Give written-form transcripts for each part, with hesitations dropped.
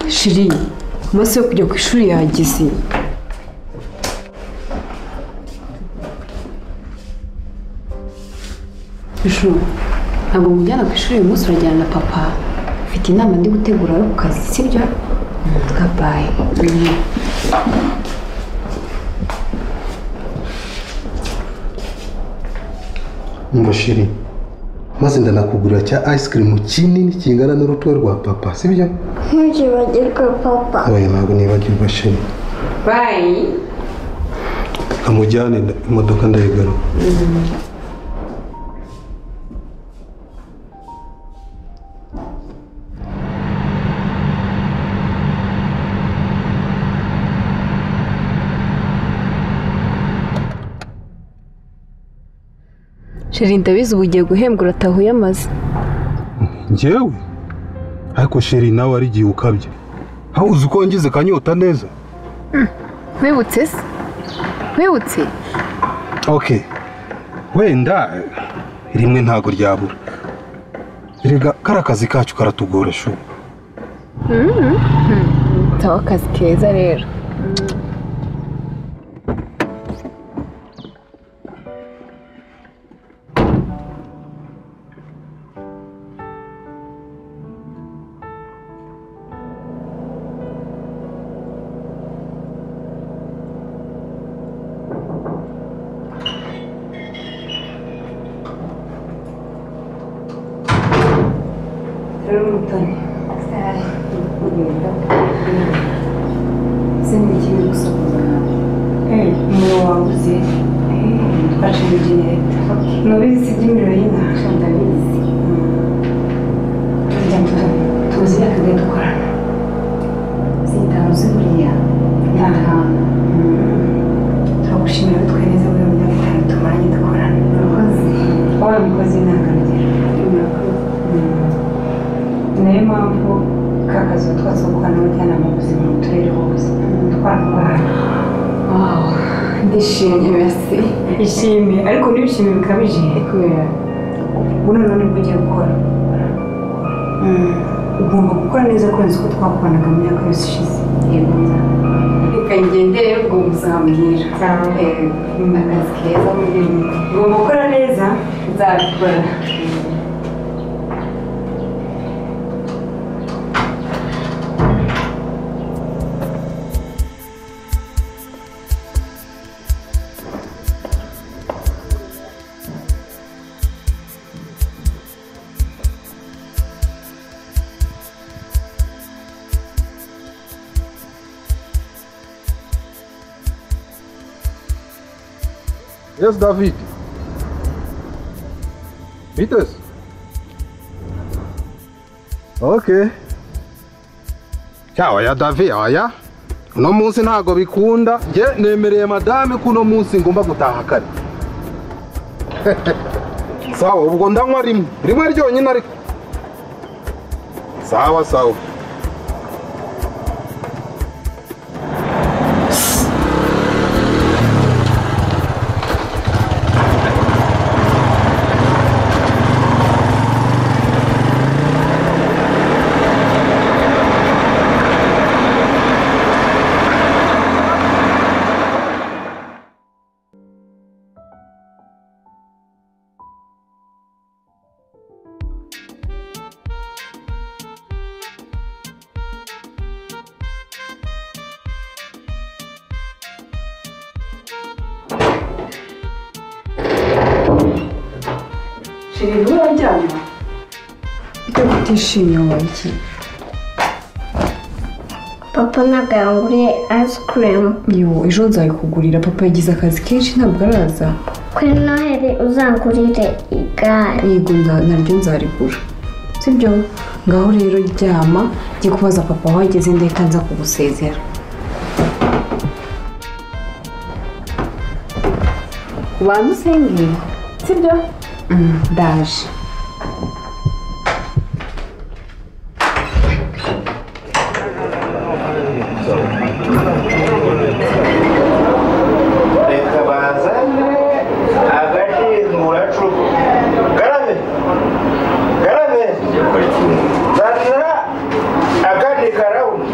Shiri, umunsi wo kujya ku ishuri yageze. Bishu, ntabwo mujyana ku ishuri uyu munsi urajyana na papa. Mfite inama ndi gutegura yo ku kazi, sibyo? Goodbye. Shiri, maze ndanakugurira cya ice cream kinini kingana n'urutwe rwa papa, sibyo? Ntuzibagirwe papa. Oya, ntabwo nibagirwa Shiri. Bye. Amujyane imodoka ndayigaruka. Shiri, ndabizi ubu ugiye guhembwa uratahuye amaze. Njyewe? Ariko Shiri nawe ari igihe ukabye. Aho uzi uko ngize kanyota neza? Wibutse se? Wibutse? Okay. Wenda rimwe ntago ryabura. Erega kara kazi kacu karatugora shu. Tawa akazi keza rero. Ishimye, ariko n'ibishimye bikabije kubera buno none ugiye gukora. Ugomba gukora neza kurenza uko twakoranaga mu myaka yose ishize. Yego nza. Reka ngendere ubwo muzambwira. Akazi keza muri ugomba gukora neza, nzabikora. Yes, David. Vites? Okay. Oya David, oya. Uno munsi ntago bikunda. Je nemereye madame kuno munsi ngomba gutaha kare. Sawa, ubwo ndanywa rimwe ryonyine ariko. Sawa sawa. Shiri, urajyana? Icyo kutishimye wabaye iki? Papa ntabwo yanguriye ice cream. Yo, ejo nzayikugurira. Papa yagize akazi kenshi ntabwo araza. Kuri Noheri uzangurire igare. Yego naryo nzarigura. Sibyo? Ngaho rero ryama njye kubaza papa aho ageze ndahita nza kugusezera. Ubanza usenge. Sibyo? Ndaje. Reka bazane agati muracuku. Garame. Zanira agati karawuni.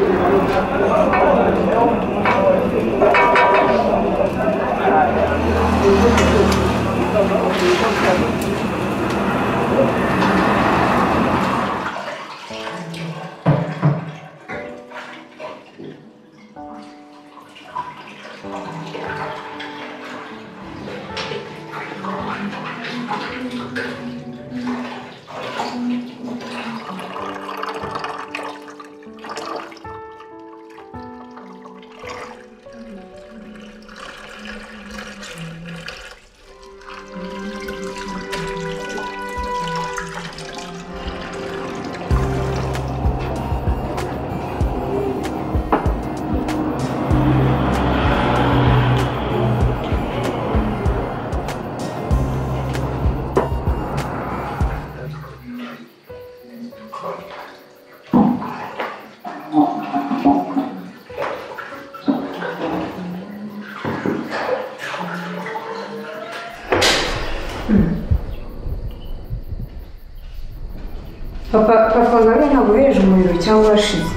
Papa ngabe ntabwo uhereje umuriro cyangwa washize.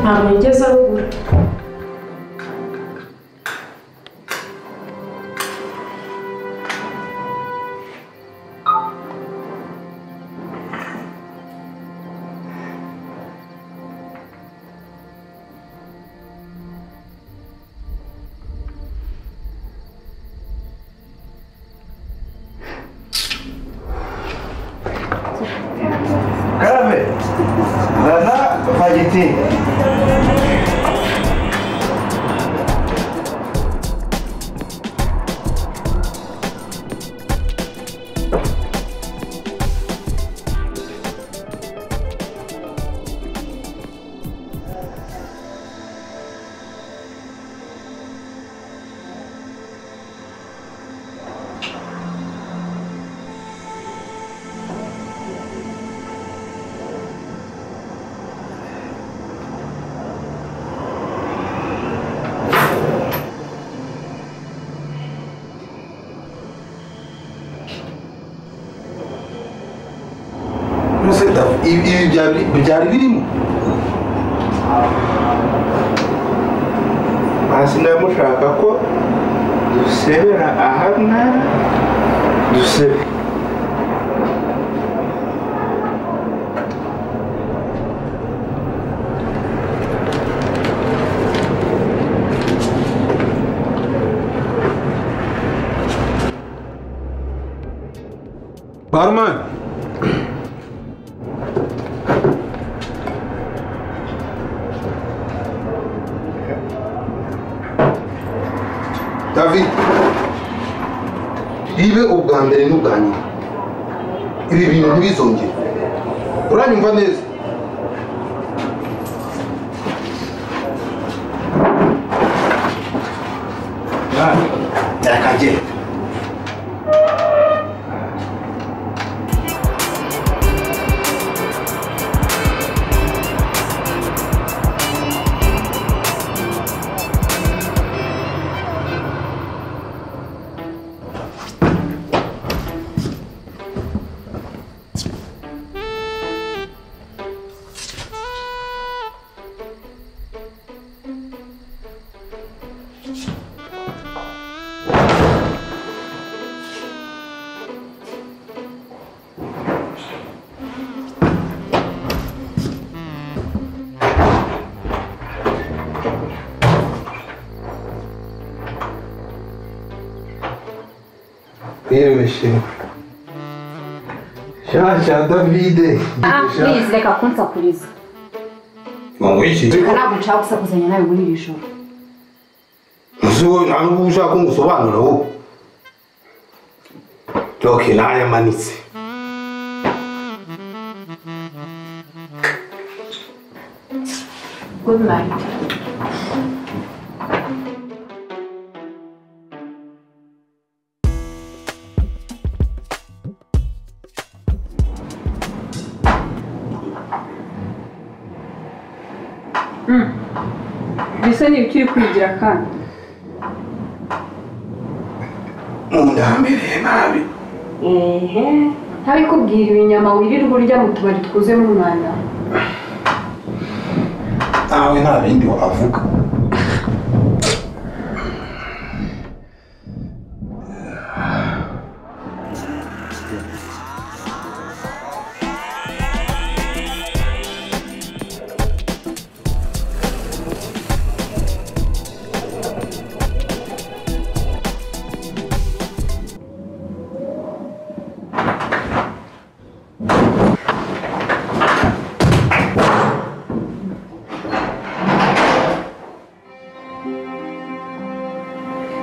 ntabwo yigeze arugura. Karame, zana fagitire. ibi byari birimo hasi ndamushaka ko dusebera ahana dusebe. Barman. David, ibe ubwa mbere n'ubwa nyuma ibi bintu ntibizongere. Uranyumva neza? Yakagenda. Yewe Shasha Davide. Please reka kunsakuriza. Mwangu iki? Ntabwo nshaka gusakuzanya nawe muri iri joro. Muzo ntabwo ushaka ngusobanura wowe. Okay, naya manitse. Good night. Bisa n'ibikiri kwigira kandi. Mundambere nabi. Ntabikubwira ibinyama wirirwa urya mu tubari twuzemo umwanda. Nawe nta bindi wavuga.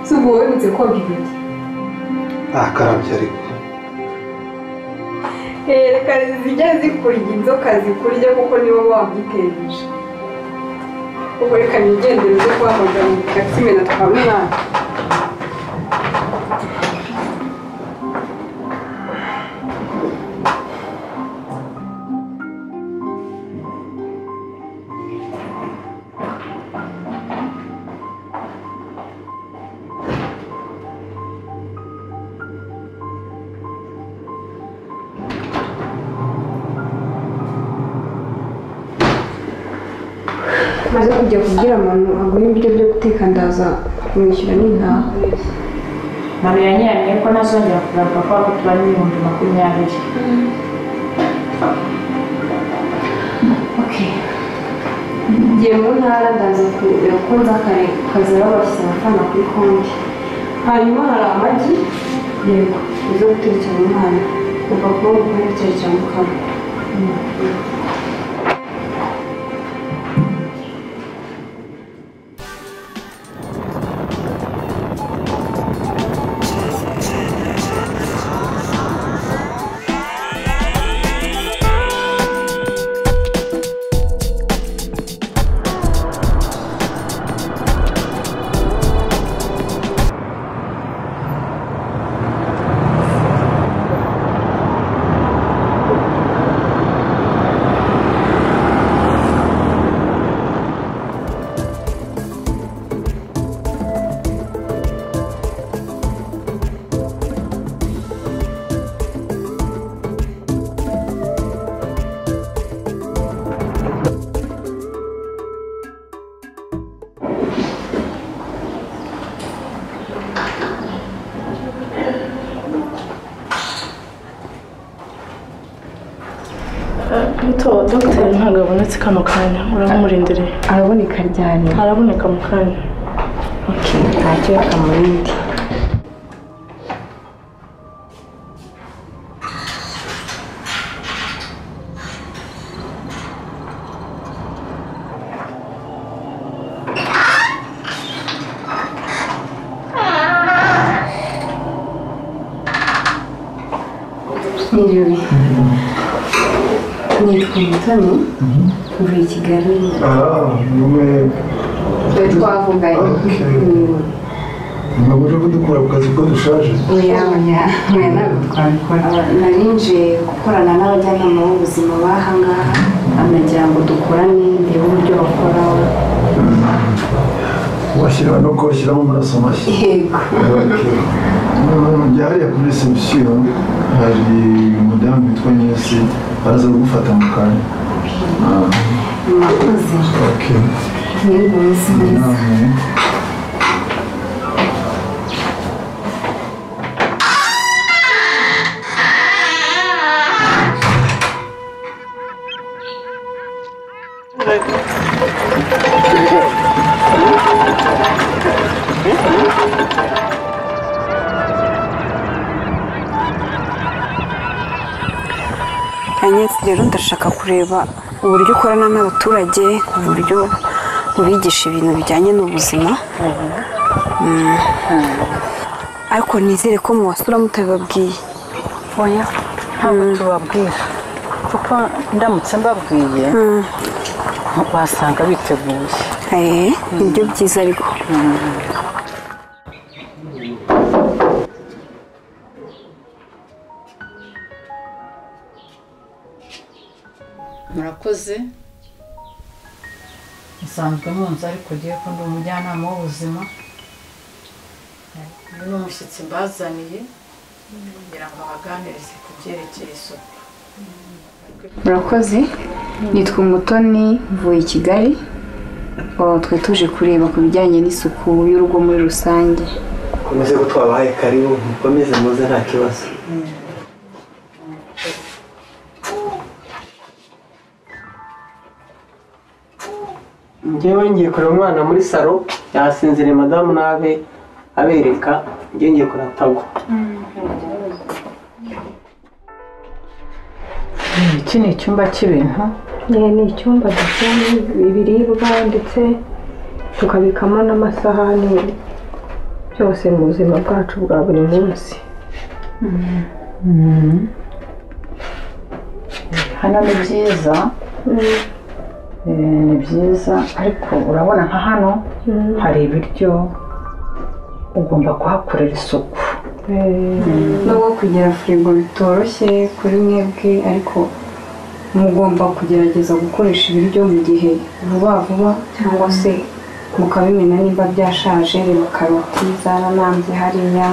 Subu wowe mutse koga ibiki? Karabye ariko. Reka zijya zikurya inzoka zikurya kuko nibo wabyiteje. Ubwo reka nigendere zo guhamagara mu taximena twamwana. maze kujya kubwira umuntu agura ibiryo byo guteka ndaza kumwishyura n'intaha. mama yanyeranye ko ntazongera kugaruka kubera ko tuba n'ibihumbi 20. Okay. Ngiye mu ntara ndaza kureba ko nzakaza babashyize amafaranga kuri konti. Hanyuma hari amagi yego uzo gutekera umwana urupapuro rwerekera mu kanwa. Dogiteri ntabwo abonetse kano kanya uramurindiriye. Araboneka ryari? Araboneka mu kanya. Okay, ntacyo yakamurindi. Niriwe. Nitwa Mutoni, mvuye i Kigali. Twavuganye. Ntabwo uje kudukura ku kazi ko dushaje? Oya ntabwo twabikora. Nari nje gukorana n'abajyanama b'ubuzima b'aha ngaha, anagira ngo dukorane ndebe uburyo bakora. Washyira no koshyiramo amaraso mashya? Yego. Byahariye kuri reception hari umudamu witwa Nyesi araza kugufata mu kanya. Mwakoze. Okay. Yego neza. Anyesi rero ndashaka kureba uburyo ukorana n'abaturage, uburyo ubigisha ibintu bijyanye n'ubuzima. Ariko nizere ko muwasura mutabibabwiye. Oya ntabwo tubabwira kuko ndamutse mbabwiye wasanga biteguye. Nibyo byiza ariko. Murakoze. Nsanzwe munsi ariko ugiye ko ndi umujyanama w'ubuzima. Ni n'umushyitsi mbazaniye kugira ngo abaganirize ku byerekeye isuku. Murakoze. Nitwa Mutoni, mvuye i Kigali. Twe tuje kureba ku bijyanye n'isuku y'urugo muri rusange. Komeze ko twabahaye karibu, mukomeze muze nta kibazo. Njyewe ngiye kureba umwana muri salo, yasinziriye madamu nabe abereka, njye ngiye kuratagwa. Iki ni icyumba cy'ibintu? Ni icyumba dushyiramo ibiribwa ndetse tukabikamo n'amasahani byose mu buzima bwacu bwa buri munsi. Hano ni byiza. Ni byiza ariko urabona nka hano hari ibiryo ugomba kuhakorera isuku. Nubwo kugira firigo bitoroshye kuri mwebwe ariko mugomba kugerageza gukoresha ibiryo mu gihe vuba vuba cyangwa se mukabimena nimba byashaje. Reba karoti zaranambye hariya,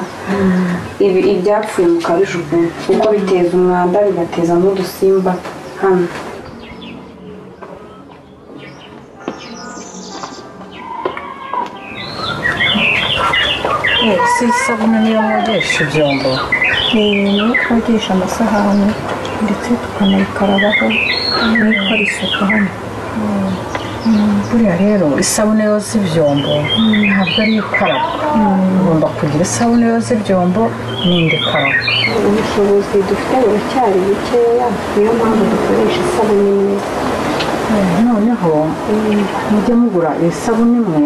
ibyapfuye mukabijugunya kuko biteza umwanda bigateza n'udusimba hano. si isabune niyo mwogesha ibyombo niyo twogesha amasahani ndetse tukanayikarabaho n'ikora isuku hano. buriya rero isabune yoza ibyombo ntabwo ari ikaraba ugomba kugira isabune yoza ibyombo n'indi karaba. Ubushobozi dufite buracyari bukeya niyo mpamvu dukoresha isabune imwe. noneho mujye mugura isabune imwe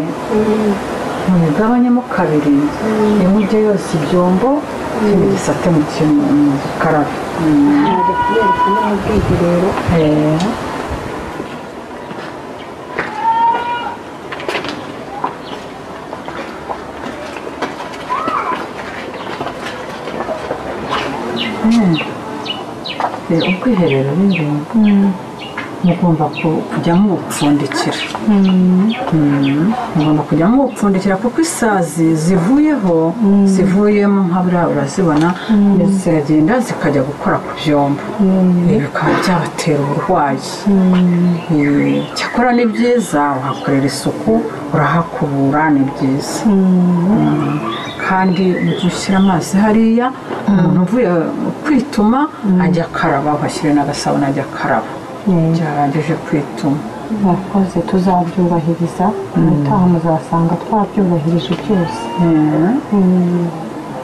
muyigabanyemo kabiri imujye yose ibyombo ikindi gisate mu kintu karaba. ntabwo kubereka n'ubwiherero ubwiherero rero mugomba kujya mubupfundikira mugomba kujya mubupfundikira kuko isazi zivuyemo nka buriya urazibona ziragenda zikajya gukora ku byombo bikaba byabatera uburwayi. cyakora ni byiza uhakorera isuku urahakubura ni byiza kandi ujye ushyira amazi hariya umuntu uvuye kwituma ajya akaraba uhashyire n'agasabune ajya akaraba byarangije kwituma. murakoze tuzabyubahiriza ubutaha muzasanga twabyubahirije byose.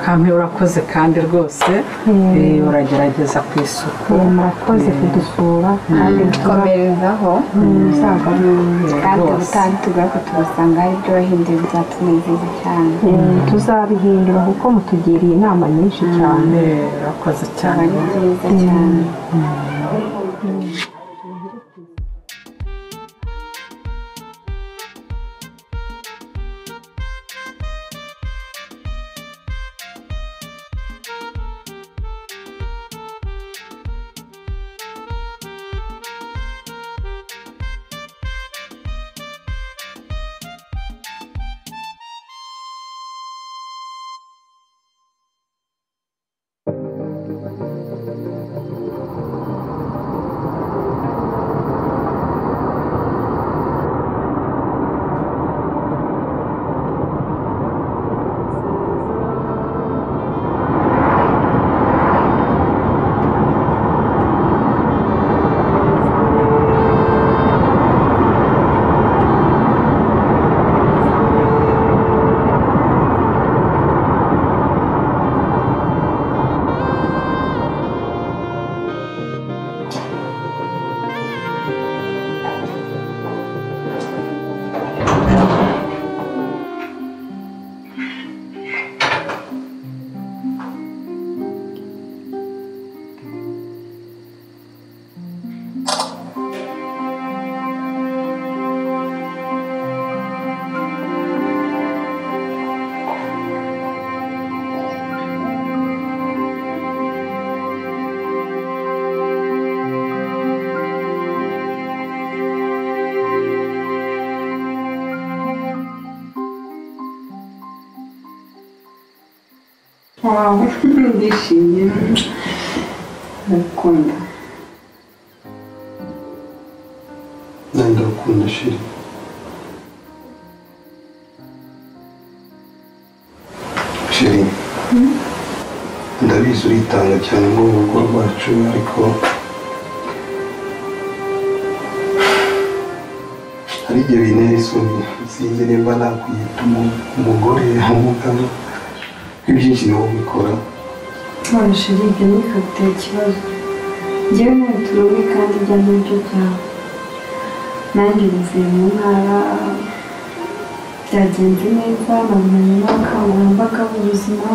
kampe urakoze kandi rwose uragerageza ku isuku. murakoze kudusura kandi dukomerezaho kandi ubutaha tugaruka tugasanga hari ibyo wahinduye bizatunezeza cyane. tuzabihindura kuko mutugiriye inama nyinshi cyane. urakoze cyane. ari byiza cyane. ndishimye ndakunda. ndagukunda shiri. shiri ndabizi uritanga cyane mu rugo rwacu ariko hari igihe bintera isoni sinzi nimba nakwita umugore umugabo ibyinshi niwo ubikora. none shiri ibyo ntibikagutera ikibazo njyewe ntuturuwe kandi ibyo nibyo byawe nanjye ubuvuye mu ntara byagenze neza nabonanye n'abakangurambaga b'ubuzima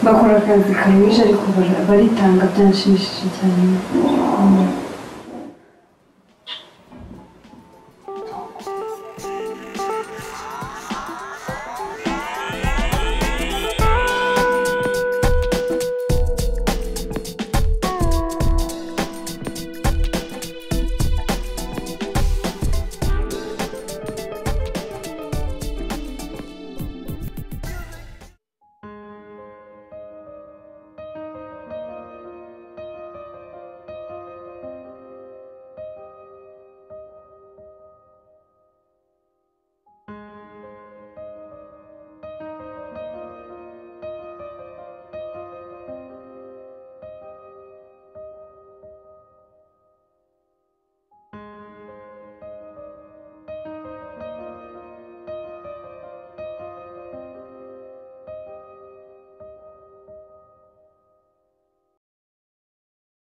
bakora akazi karuhije ariko baritanga byanshimishije cyane.